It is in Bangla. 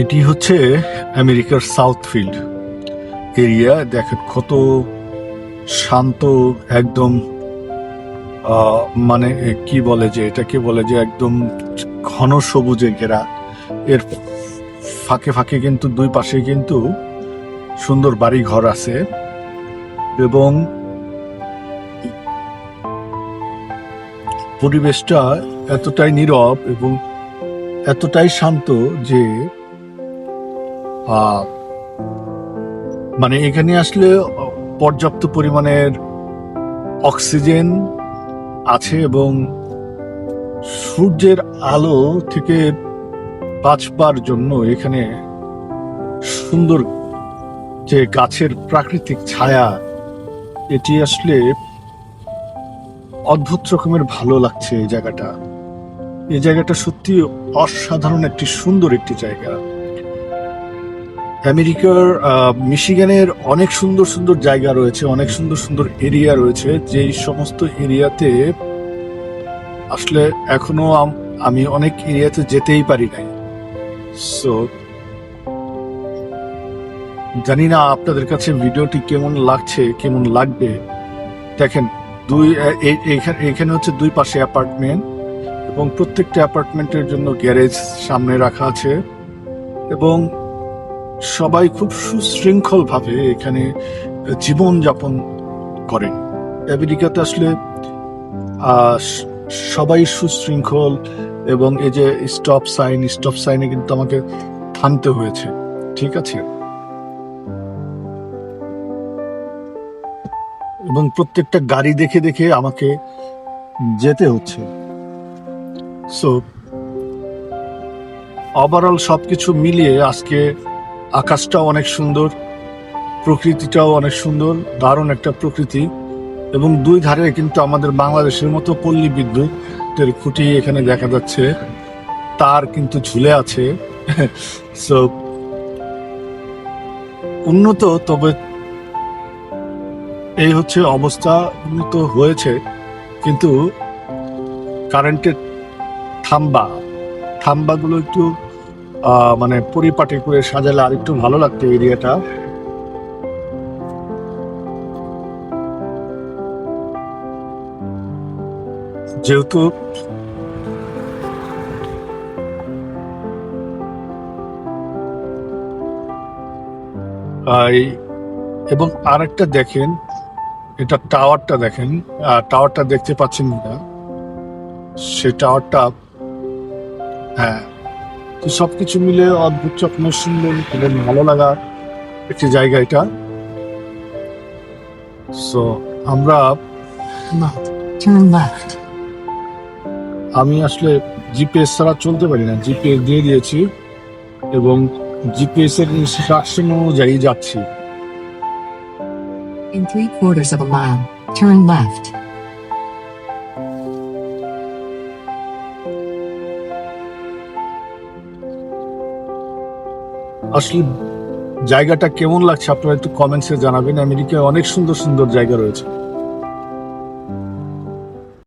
এটি হচ্ছে আমেরিকার সাউথ ফিল্ড এরিয়া। দেখেন কত শান্ত, একদম মানে কি বলে যে এটাকে বলে যে একদম ঘন সবুজে ঘেরা। এর ফাঁকে ফাঁকে কিন্তু দুই পাশে কিন্তু সুন্দর বাড়ি ঘর আছে এবং পরিবেশটা এতটাই নীরব এবং এতটাই শান্ত যে মানে এখানে আসলে পর্যাপ্ত পরিমাণের অক্সিজেন আছে এবং সূর্যের আলো থেকে বাঁচবার জন্য এখানে সুন্দর যে গাছের প্রাকৃতিক ছায়া, এটি আসলে অদ্ভুত রকমের ভালো লাগছে। এই জায়গাটা সত্যি অসাধারণ একটি সুন্দর একটি জায়গা। আমেরিকার মিশিগানের অনেক সুন্দর সুন্দর জায়গা রয়েছে, অনেক সুন্দর সুন্দর এরিয়া রয়েছে, যেই সমস্ত এরিয়াতে আসলে এখনো আমি অনেক এরিয়াতে যেতেই পারি নাই। সো জানি না আপনাদের কাছে ভিডিওটি কেমন লাগছে, কেমন লাগবে। দেখেন এখানে হচ্ছে দুই পাশে অ্যাপার্টমেন্ট এবং প্রত্যেকটা অ্যাপার্টমেন্টের জন্য গ্যারেজ সামনে রাখা আছে এবং সবাই খুব সুশৃঙ্খল ভাবে এখানে জীবন যাপন করেন। আমেরিকাতে আসলে সবাই সুশৃঙ্খল এবং এই যে স্টপ সাইনে কিন্তু আমাকে থামতে হয়েছে, ঠিক আছে, এবং প্রত্যেকটা গাড়ি দেখে দেখে আমাকে যেতে হচ্ছে। সো ওভারঅল সবকিছু মিলিয়ে আজকে আকাশটাও অনেক সুন্দর, প্রকৃতিটাও অনেক সুন্দর, দারুণ একটা প্রকৃতি এবং দুই ধারে কিন্তু আমাদের বাংলাদেশের মতো পল্লী বিদ্যুতের খুঁটি এখানে দেখা যাচ্ছে, তার কিন্তু ঝুলে আছে। সো উন্নত, তবে এই হচ্ছে অবস্থা, উন্নত হয়েছে কিন্তু কারেন্টের থাম্বাগুলো একটু মানে পরিপাটি করে সাজালে আর একটু ভালো লাগতো এরিয়াটা। যেহেতু এবং আরেকটা দেখেন, এটা টাওয়ারটা দেখেন, টাওয়ারটা দেখতে পাচ্ছেন না, সে টাওয়ারটা, হ্যাঁ। তো সবকিছু মিলে অদ্ভুত রকমের সুন্দর এবং ভালো লাগা একটি জায়গা এটা। সো আমরা আমি আসলে জিপিএস ছাড়া চলতে পারি না, জিপিএস দিয়ে দিয়েছি এবং জিপিএস এর ইনস্ট্রাকশন অনুযায়ী যাচ্ছি। In 3/4 of a mile, turn left. আসলে জায়গাটা কেমন লাগছে আপনারা একটু কমেন্টসে জানাবেন। আমেরিকায় অনেক সুন্দর সুন্দর জায়গা রয়েছে।